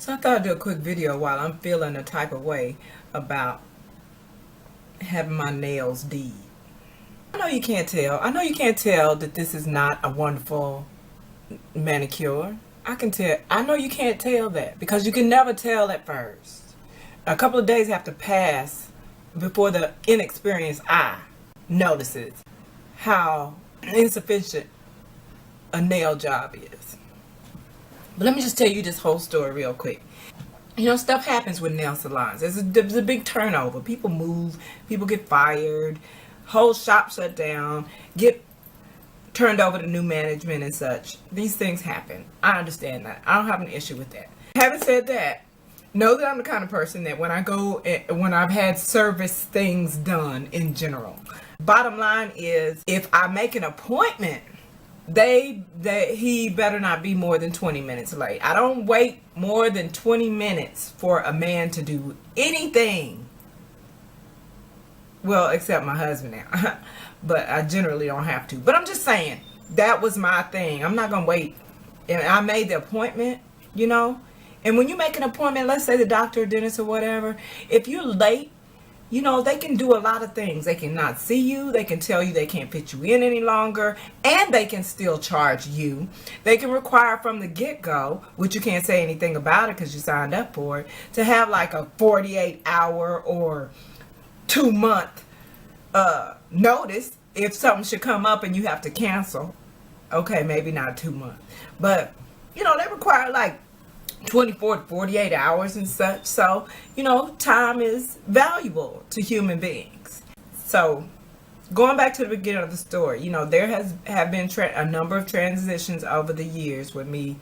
So I thought I'd do a quick video while I'm feeling a type of way about having my nails did. I know you can't tell. I know you can't tell that this is not a wonderful manicure. I can tell. I know you can't tell that because you can never tell at first. A couple of days have to pass before the inexperienced eye notices how insufficient a nail job is. But let me just tell you this whole story real quick. You know, stuff happens with nail salons. There's a big turnover. People move, people get fired, whole shop shut down, get turned over to new management and such. These things happen. I understand that. I don't have an issue with that. Having said that, know that I'm the kind of person that when I've had service things done in general. Bottom line is, if I make an appointment, he better not be more than 20 minutes late. I don't wait more than 20 minutes for a man to do anything. Well, except my husband now. But I generally don't have to. But I'm just saying, that was my thing. I'm not going to wait. And I made the appointment, you know. And when you make an appointment, let's say the doctor, dentist, or whatever, if you're late, you know, they can do a lot of things. They can not see you. They can tell you they can't fit you in any longer. And they can still charge you. They can require from the get-go, which you can't say anything about it because you signed up for it, to have like a 48-hour or 2-month notice if something should come up and you have to cancel. Okay, maybe not 2 months. But, you know, they require like 24 to 48 hours and such. So, you know, time is valuable to human beings. So, going back to the beginning of the story, you know, there have been a number of transitions over the years with me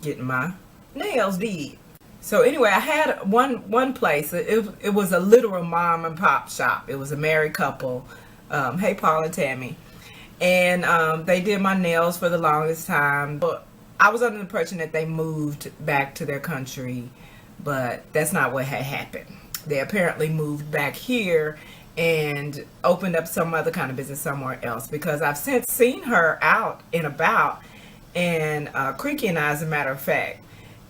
getting my nails did. So anyway, I had one place. It was a literal mom and pop shop. It was a married couple. Hey, Paul and Tammy. And they did my nails for the longest time. But I was under the impression that they moved back to their country, but that's not what had happened. They apparently moved back here and opened up some other kind of business somewhere else, because I've since seen her out and about, and Creaky and I, as a matter of fact,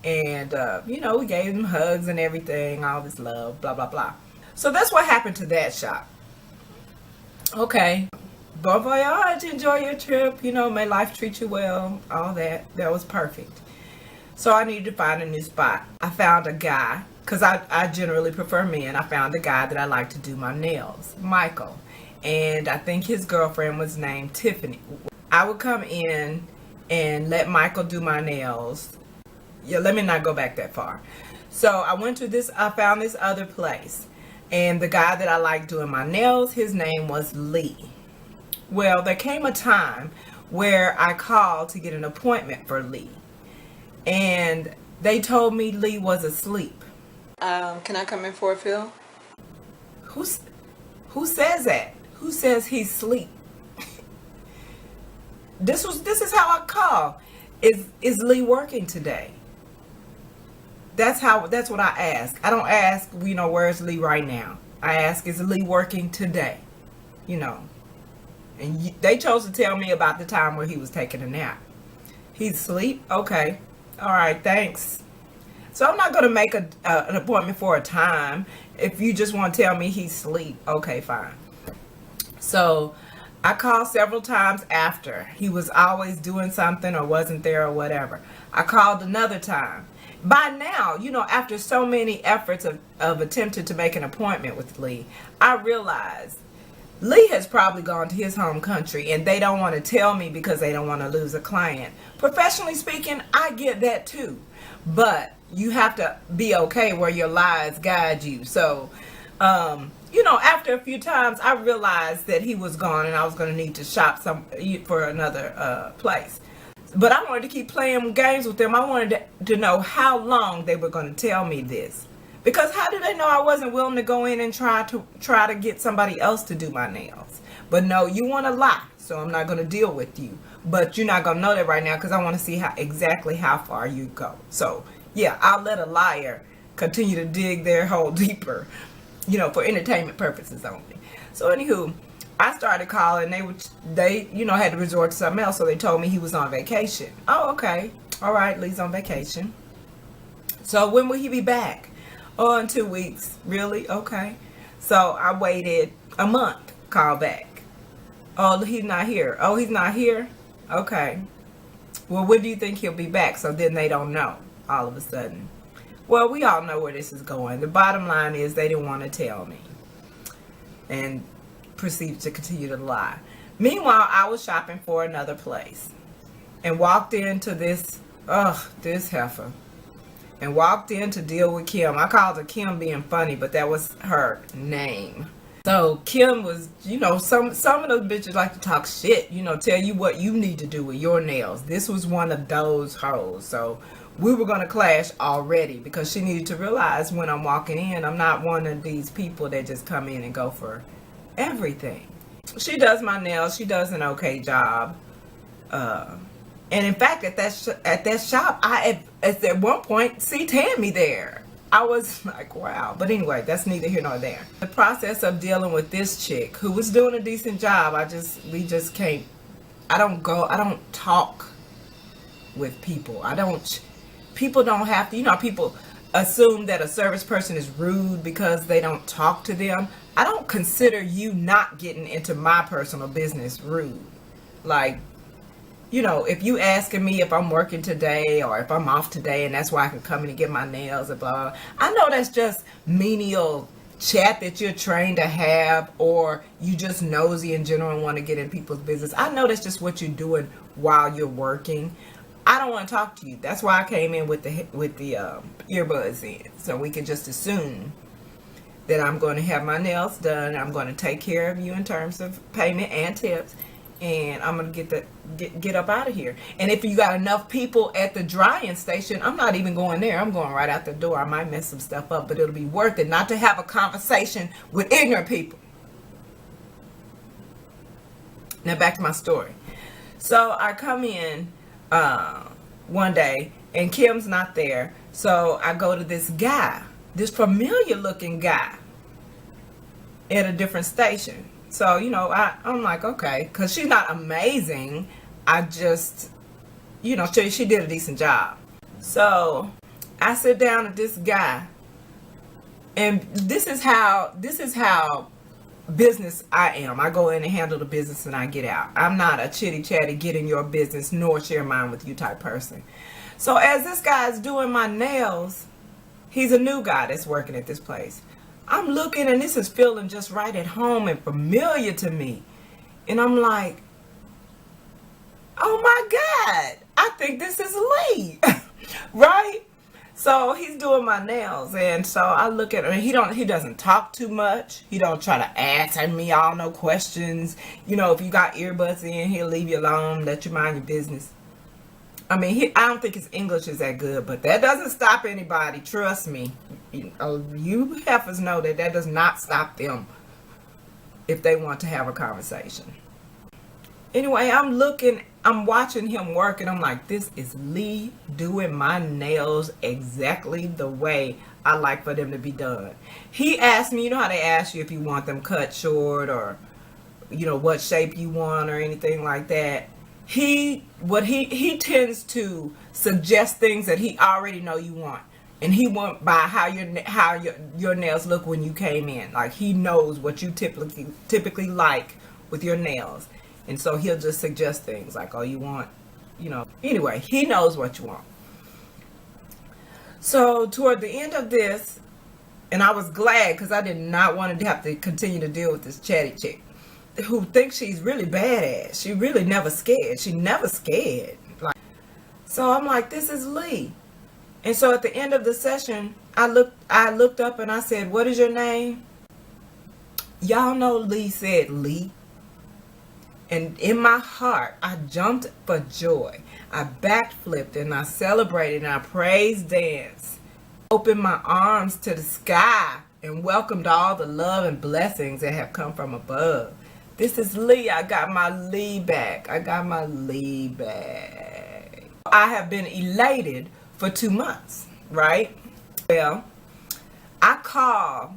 and you know, we gave them hugs and everything, all this love, blah blah blah. So that's what happened to that shop. Okay. Bon voyage, enjoy your trip, you know, may life treat you well, all that. That was perfect. So I needed to find a new spot. I found a guy, because I generally prefer men. I found a guy that I like to do my nails, Michael. And I think his girlfriend was named Tiffany. I would come in and let Michael do my nails. Yeah, let me not go back that far. So I found this other place. And the guy that I like doing my nails, his name was Lee. Well, there came a time where I called to get an appointment for Lee, and they told me Lee was asleep. Can I come in for a fill? Who says that? Who says he's asleep? This is how I call. Is Lee working today? That's what I ask. I don't ask, you know, where's Lee right now. I ask, is Lee working today? You know. And they chose to tell me about the time where he was taking a nap. He's asleep? Okay. All right, thanks. So I'm not going to make an appointment for a time. If you just want to tell me he's asleep, okay, fine. So I called several times after. He was always doing something or wasn't there or whatever. I called another time. By now, you know, after so many efforts of attempting to make an appointment with Lee, I realized Lee has probably gone to his home country and they don't want to tell me because they don't want to lose a client. Professionally speaking, I get that too. But you have to be okay where your lies guide you. So, you know, after a few times, I realized that he was gone and I was going to need to shop for another place. But I wanted to keep playing games with them. I wanted to know how long they were going to tell me this. Because how do they know I wasn't willing to go in and try to get somebody else to do my nails? But no, you want to lie, so I'm not going to deal with you. But you're not going to know that right now because I want to see exactly how far you go. So, yeah, I'll let a liar continue to dig their hole deeper, you know, for entertainment purposes only. So, anywho, I started calling. They you know, had to resort to something else, so they told me he was on vacation. Oh, okay. All right, Lee's on vacation. So when will he be back? Oh, in 2 weeks. Really? Okay. So I waited a month. Call back. Oh, he's not here. Oh, he's not here? Okay. Well, when do you think he'll be back? So then they don't know all of a sudden. Well, we all know where this is going. The bottom line is they didn't want to tell me. And proceeded to continue to lie. Meanwhile, I was shopping for another place. And walked into this heifer. And walked in to deal with Kim. I called her Kim being funny, but that was her name. So Kim was, some of those bitches like to talk shit, tell you what you need to do with your nails. This was one of those hoes. So we were going to clash already because she needed to realize when I'm walking in, I'm not one of these people that just come in and go for everything. She does my nails. She does an okay job. And in fact, at that shop, I at one point see Tammy there. I was like, wow. But anyway, that's neither here nor there. The process of dealing with this chick who was doing a decent job, we just can't. I don't talk with people. People don't have to. People assume that a service person is rude because they don't talk to them. I don't consider you not getting into my personal business rude. Like, if you asking me if I'm working today or if I'm off today and that's why I can come in and get my nails and blah, blah. I know that's just menial chat that you're trained to have, or you just nosy in general and want to get in people's business. I know that's just what you're doing while you're working. I don't want to talk to you. That's why I came in with the earbuds in, so we can just assume that I'm going to have my nails done. I'm going to take care of you in terms of payment and tips. And I'm going to get up out of here. And if you got enough people at the drying station, I'm not even going there. I'm going right out the door. I might mess some stuff up, but it'll be worth it not to have a conversation with ignorant people. Now back to my story. So I come in one day and Kim's not there. So I go to this guy, this familiar looking guy at a different station. So, I'm like, okay, because she's not amazing. I just, she did a decent job. So I sit down with this guy, and this is how business I am. I go in and handle the business and I get out. I'm not a chitty chatty, get in your business, nor share mine with you type person. So as this guy's doing my nails, he's a new guy that's working at this place. I'm looking and this is feeling just right at home and familiar to me. And I'm like, oh my God, I think this is Lee. Right? So he's doing my nails, and so I look at him, and he doesn't talk too much. He don't try to ask me all no questions. If you got earbuds in, he'll leave you alone, let you mind your business. I mean, I don't think his English is that good, but that doesn't stop anybody. Trust me. You heifers know that does not stop them if they want to have a conversation. Anyway, I'm watching him work, and I'm like, this is Lee doing my nails exactly the way I like for them to be done. He asked me, how they ask you if you want them cut short or, what shape you want or anything like that. He tends to suggest things that he already know you want, and he went by how your nails look when you came in. Like, he knows what you typically like with your nails, and so he'll just suggest things like, oh, you want, anyway, he knows what you want. So toward the end of this, and I was glad because I did not want to have to continue to deal with this chatty chick who thinks she's really badass. She really never scared. She never scared. So I'm like, this is Lee. And so at the end of the session, I looked up and I said, what is your name? Y'all know Lee said Lee. And in my heart, I jumped for joy. I backflipped and I celebrated and I praise danced. Opened my arms to the sky and welcomed all the love and blessings that have come from above. This is Lee. I got my Lee back. I got my Lee back. I have been elated for 2 months, right? Well, I called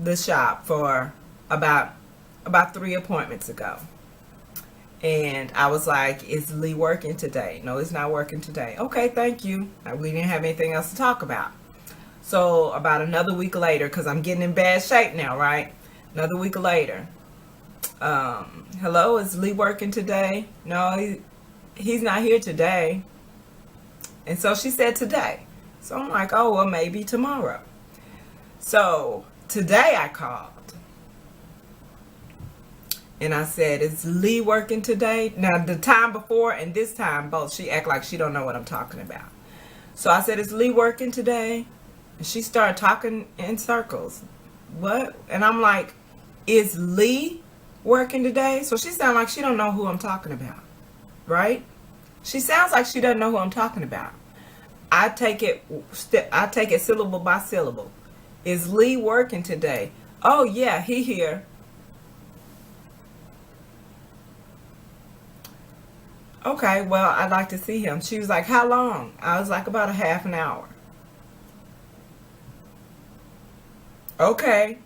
the shop for about 3 appointments ago. And I was like, is Lee working today? No, it's not working today. Okay, thank you. We didn't have anything else to talk about. So about another week later, because I'm getting in bad shape now, right? Another week later. Hello, is Lee working today? No, he's not here today. And so she said today. So I'm like, oh, well, maybe tomorrow. So today I called. And I said, is Lee working today? Now, the time before and this time, both, she act like she don't know what I'm talking about. So I said, is Lee working today? And she started talking in circles. What? And I'm like, is Lee working today? So she sounds like she don't know who I'm talking about. Right? She sounds like she doesn't know who I'm talking about. I take it syllable by syllable. Is Lee working today? Oh, yeah, he here. Okay, well, I'd like to see him. She was like, how long? I was like, about a half an hour. Okay.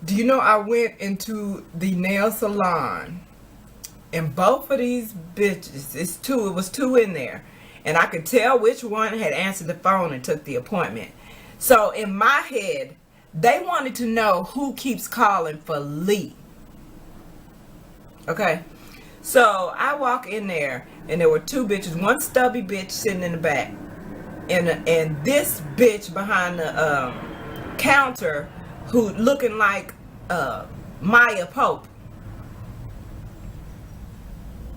Do you know I went into the nail salon and both of these bitches, it was two in there. And I could tell which one had answered the phone and took the appointment. So in my head, they wanted to know who keeps calling for Lee. Okay. So I walk in there and there were two bitches, one stubby bitch sitting in the back, and this bitch behind the counter who looking like Maya Pope.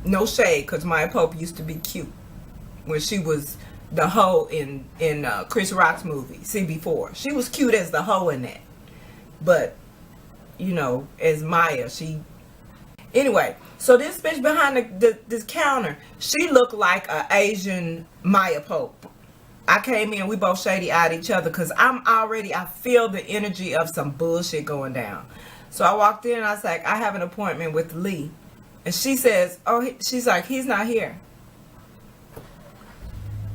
No shade, because Maya Pope used to be cute when she was the hoe in Chris Rock's movie CB4. She was cute as the hoe in that, but you know, as Maya, she. Anyway, so this bitch behind this counter, she looked like an Asian Maya Pope. I came in, we both shady-eyed each other because I feel the energy of some bullshit going down. So I walked in and I was like, I have an appointment with Lee. And she says, oh, she's like, he's not here.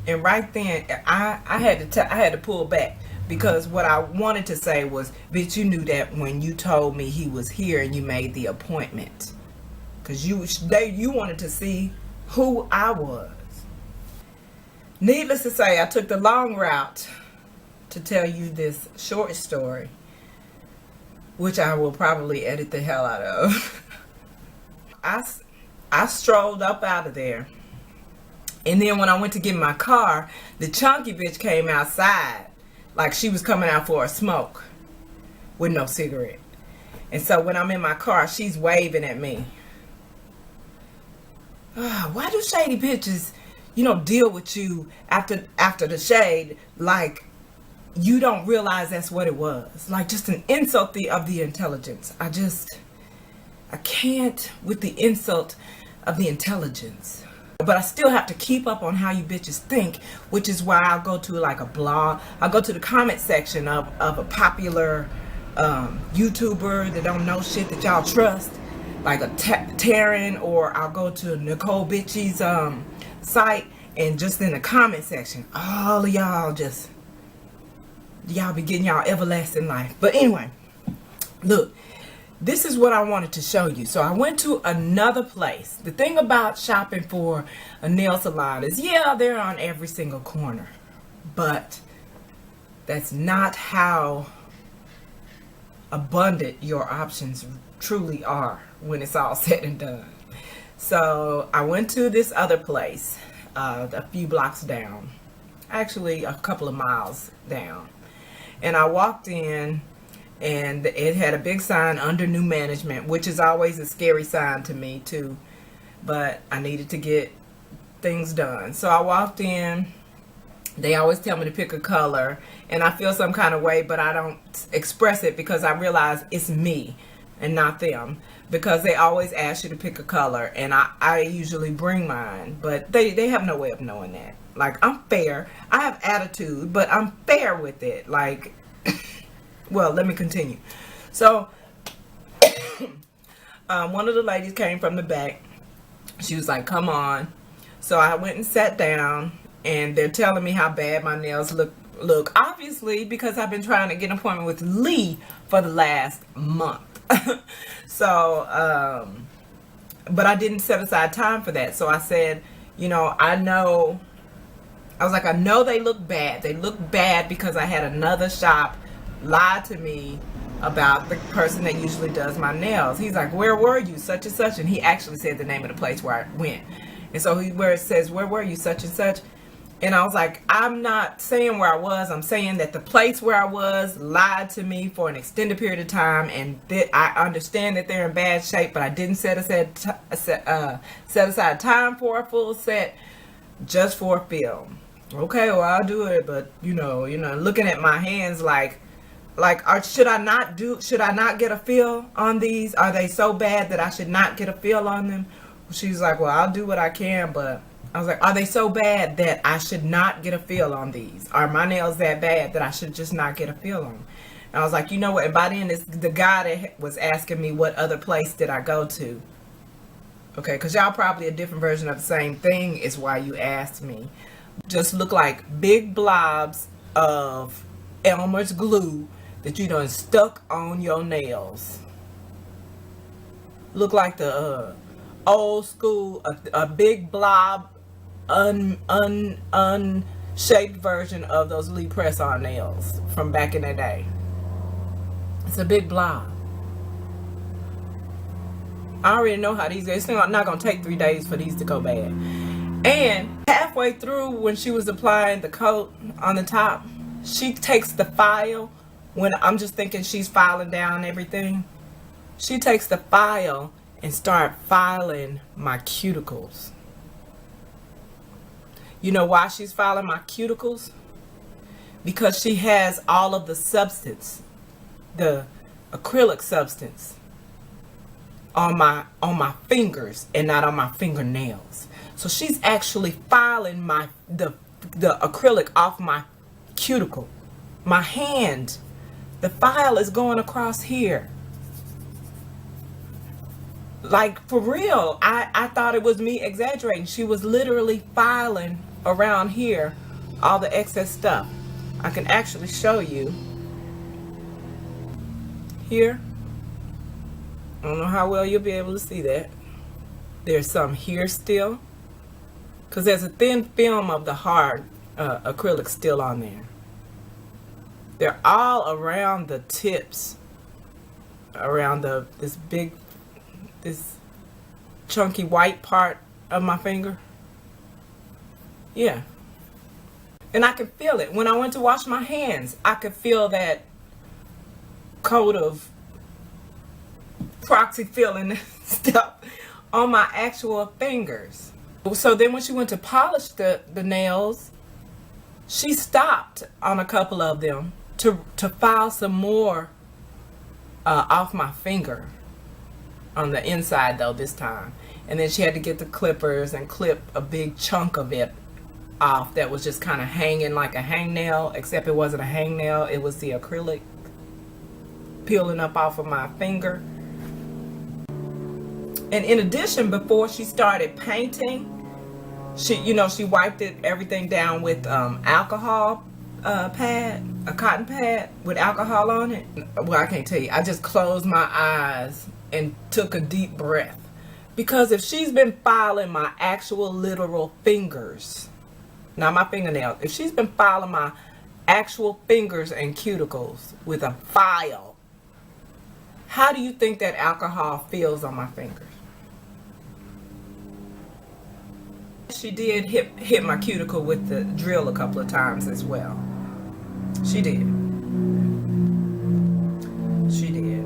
And right then, I had to pull back. Because what I wanted to say was, bitch, you knew that when you told me he was here and you made the appointment. Because you wanted to see who I was. Needless to say, I took the long route to tell you this short story, which I will probably edit the hell out of. I strolled up out of there. And then when I went to get my car, the chunky bitch came outside like she was coming out for a smoke with no cigarette. And so when I'm in my car, she's waving at me. Why do shady bitches, deal with you after the shade like you don't realize that's what it was? Like just an insult of the intelligence. I can't with the insult of the intelligence. But I still have to keep up on how you bitches think, which is why I'll go to like a blog. I'll go to the comment section of a popular YouTuber that don't know shit that y'all trust, like a Taryn, or I'll go to Nicole Bitchy's site, and just in the comment section, all of y'all be getting y'all everlasting life. But anyway, look. This is what I wanted to show you. So I went to another place. The thing about shopping for a nail salon is, yeah, they're on every single corner. But that's not how abundant your options truly are when it's all said and done. So I went to this other place a few blocks down. Actually, a couple of miles down. And I walked in. And it had a big sign under new management, which is always a scary sign to me too. But I needed to get things done. So I walked in. They always tell me to pick a color. And I feel some kind of way, but I don't express it because I realize it's me and not them. Because they always ask you to pick a color. And I usually bring mine. But they have no way of knowing that. Like, I'm fair. I have attitude, but I'm fair with it. Like... Well, let me continue. So, one of the ladies came from the back. She was like, come on. So I went and sat down, and they're telling me how bad my nails look. Obviously, because I've been trying to get an appointment with Lee for the last month. So, but I didn't set aside time for that. So I said, I know I was like, I know they look bad. They look bad because I had another shop lie to me about the person that usually does my nails. He's like, where were you? Such and such. And he actually said the name of the place where I went. And so where it says, where were you? Such and such. And I was like, I'm not saying where I was. I'm saying that the place where I was lied to me for an extended period of time. And I understand that they're in bad shape, but I didn't set aside time for a full set just for a film. Okay, well, I'll do it. But, looking at my hands should I not get a feel on these? Are they so bad that I should not get a feel on them? She's like, well, I'll do what I can, but I was like, are they so bad that I should not get a feel on these? Are my nails that bad that I should just not get a feel on them? And I was like, you know what? And by then, the guy that was asking me what other place did I go to. Okay, because y'all probably a different version of the same thing is why you asked me. Just look like big blobs of Elmer's glue that you done stuck on your nails. Look like the old school, a big blob, unshaped version of those Lee press-on nails from back in the day. It's a big blob. I already know how these guys. It's not gonna take 3 days for these to go bad. And halfway through, when she was applying the coat on the top, she takes the file. When I'm just thinking she's filing down everything, she takes the file and start filing my cuticles. You know why she's filing my cuticles? Because she has all of the substance, the acrylic substance, on my fingers and not on my fingernails. So she's actually filing the acrylic off my cuticle. My hand, the file is going across here. Like, for real, I thought it was me exaggerating. She was literally filing around here all the excess stuff. I can actually show you here. I don't know how well you'll be able to see that. There's some here still, because there's a thin film of the hard acrylic still on there. They're all around the tips, around this chunky white part of my finger. Yeah. And I could feel it. When I went to wash my hands, I could feel that coat of proxy filling stuff on my actual fingers. So then when she went to polish the nails, she stopped on a couple of them to file some more off my finger. On the inside though this time. And then she had to get the clippers and clip a big chunk of it off that was just kind of hanging like a hangnail, except it wasn't a hangnail, it was the acrylic peeling up off of my finger. And in addition, before she started painting, she wiped everything down with alcohol pad, a cotton pad with alcohol on it. Well, I can't tell you, I just closed my eyes and took a deep breath, because if she's been filing my actual literal fingers, not my fingernails, if she's been filing my actual fingers and cuticles with a file, how do you think that alcohol feels on my fingers? She did hit my cuticle with the drill a couple of times as well. She did. She did.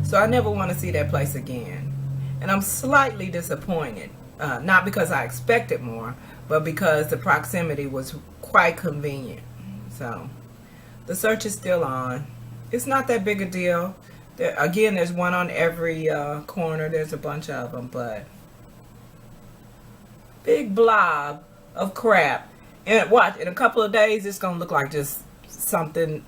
So I never want to see that place again. And I'm slightly disappointed. Not because I expected more, but because the proximity was quite convenient. So the search is still on. It's not that big a deal. Again, there's one on every corner. There's a bunch of them, but big blob of crap. And watch, in a couple of days, it's going to look like just something.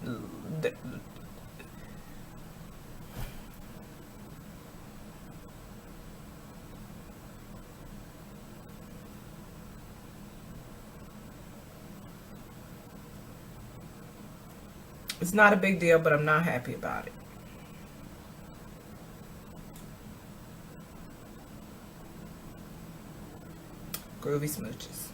It's not a big deal, but I'm not happy about it. Groovy smooches.